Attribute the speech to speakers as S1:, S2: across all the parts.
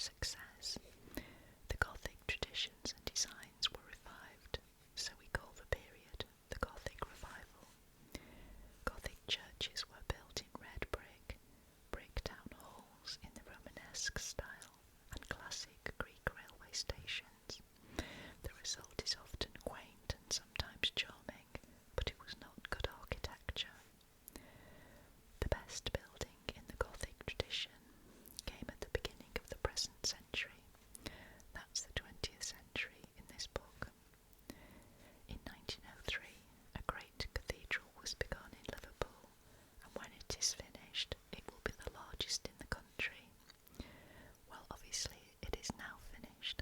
S1: success. The Gothic traditions and designs were revived, so we call the period the Gothic Revival. Gothic churches were built in red brick town halls in the Romanesque style, and classic Greek railway stations. The result is often quaint and sometimes charming, but it was not good architecture. The best building in the Gothic tradition came at the beginning of the present century. That's the 20th century in this book. In 1903, a great cathedral was begun in Liverpool, and when it is finished, it will be the largest in the country. Well, obviously, it is now finished.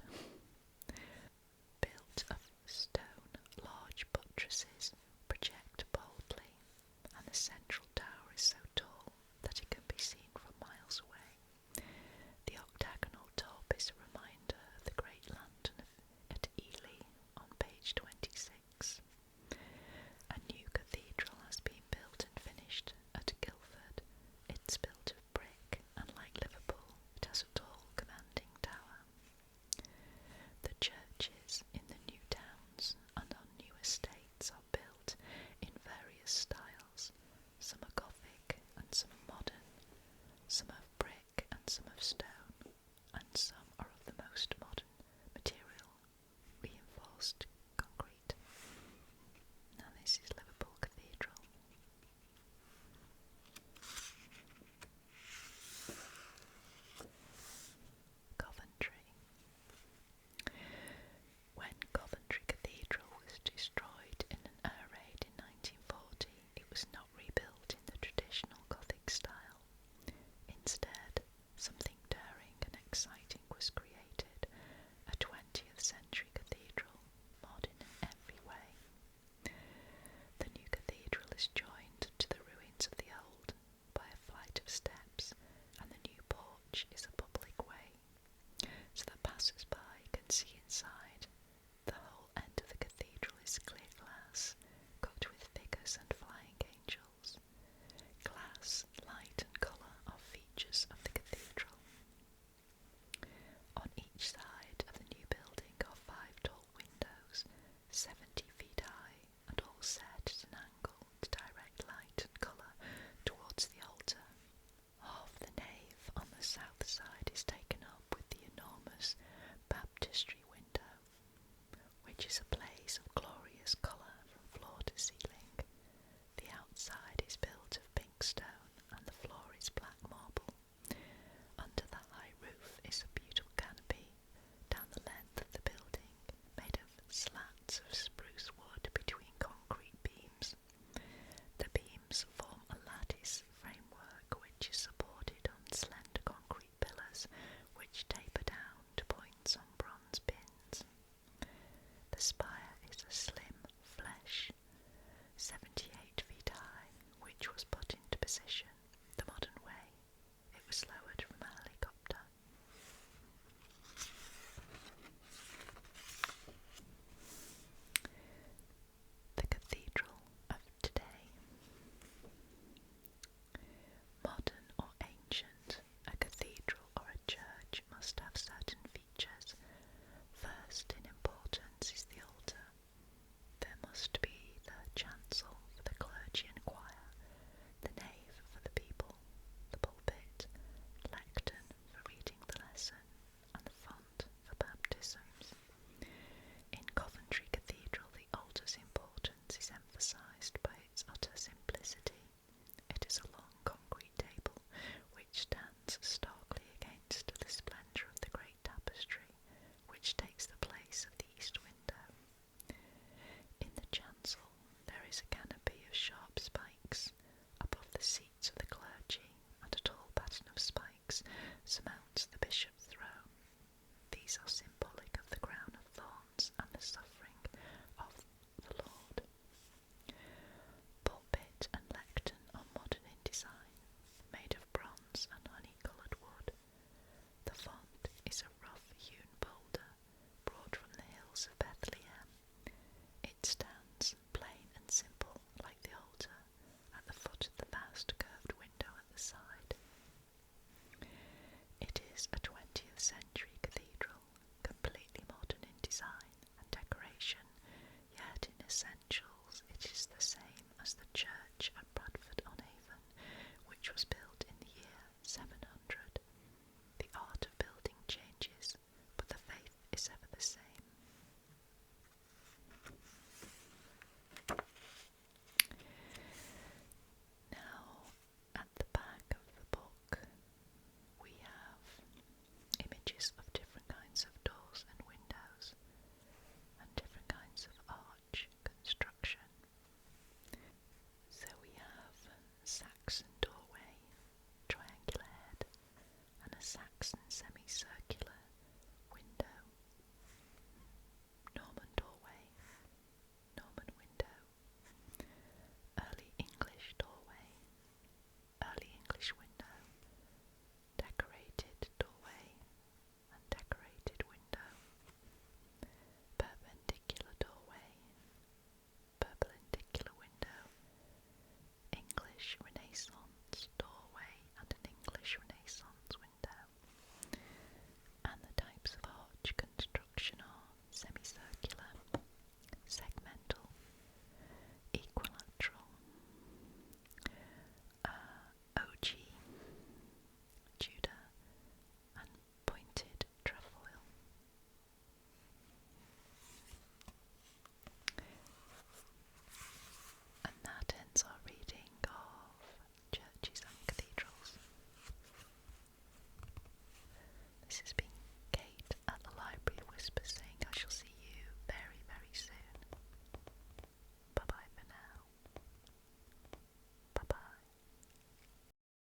S1: Built of stone, large buttresses project boldly, and the central tower is so tall that it can be seen from miles away. The octagonal top is a reminder of the great lantern at Ely on page 26. A new cathedral has been built and finished at Guildford. It's built of brick, and like Liverpool, it has a tall, commanding tower. The churches in the new towns and on new estates are built in various styles. Some are Gothic and some are modern, some of brick and some of stone, and some are of the most modern material, reinforced concrete. Now this is Liverpool Cathedral. Coventry. When Coventry Cathedral was destroyed in an air raid in 1940, it was not rebuilt in the traditional Gothic style. Instead, something daring and exciting was created, a 20th century cathedral, modern in every way. The new cathedral is joined to the ruins of the old by a flight of steps, and the new porch is a public way, so that passers-by can see inside. The whole end of the cathedral is clear glass, cut with figures and flying angels. Glass, light and colour are features of the cathedral. On each side of the new building are 5 tall windows, 70 feet high, and all set at an angle to direct light and colour towards the altar. Half the nave on the south side is taken up with the enormous baptistry window, which is a blaze of glorious colour from floor to ceiling. The outside is built of pink stone, and the floor is black marble. Under the high roof is a beautiful canopy down the length of the building, made of slats of spruce wood between concrete beams. The beams form a lattice framework which is supported on slender concrete pillars which take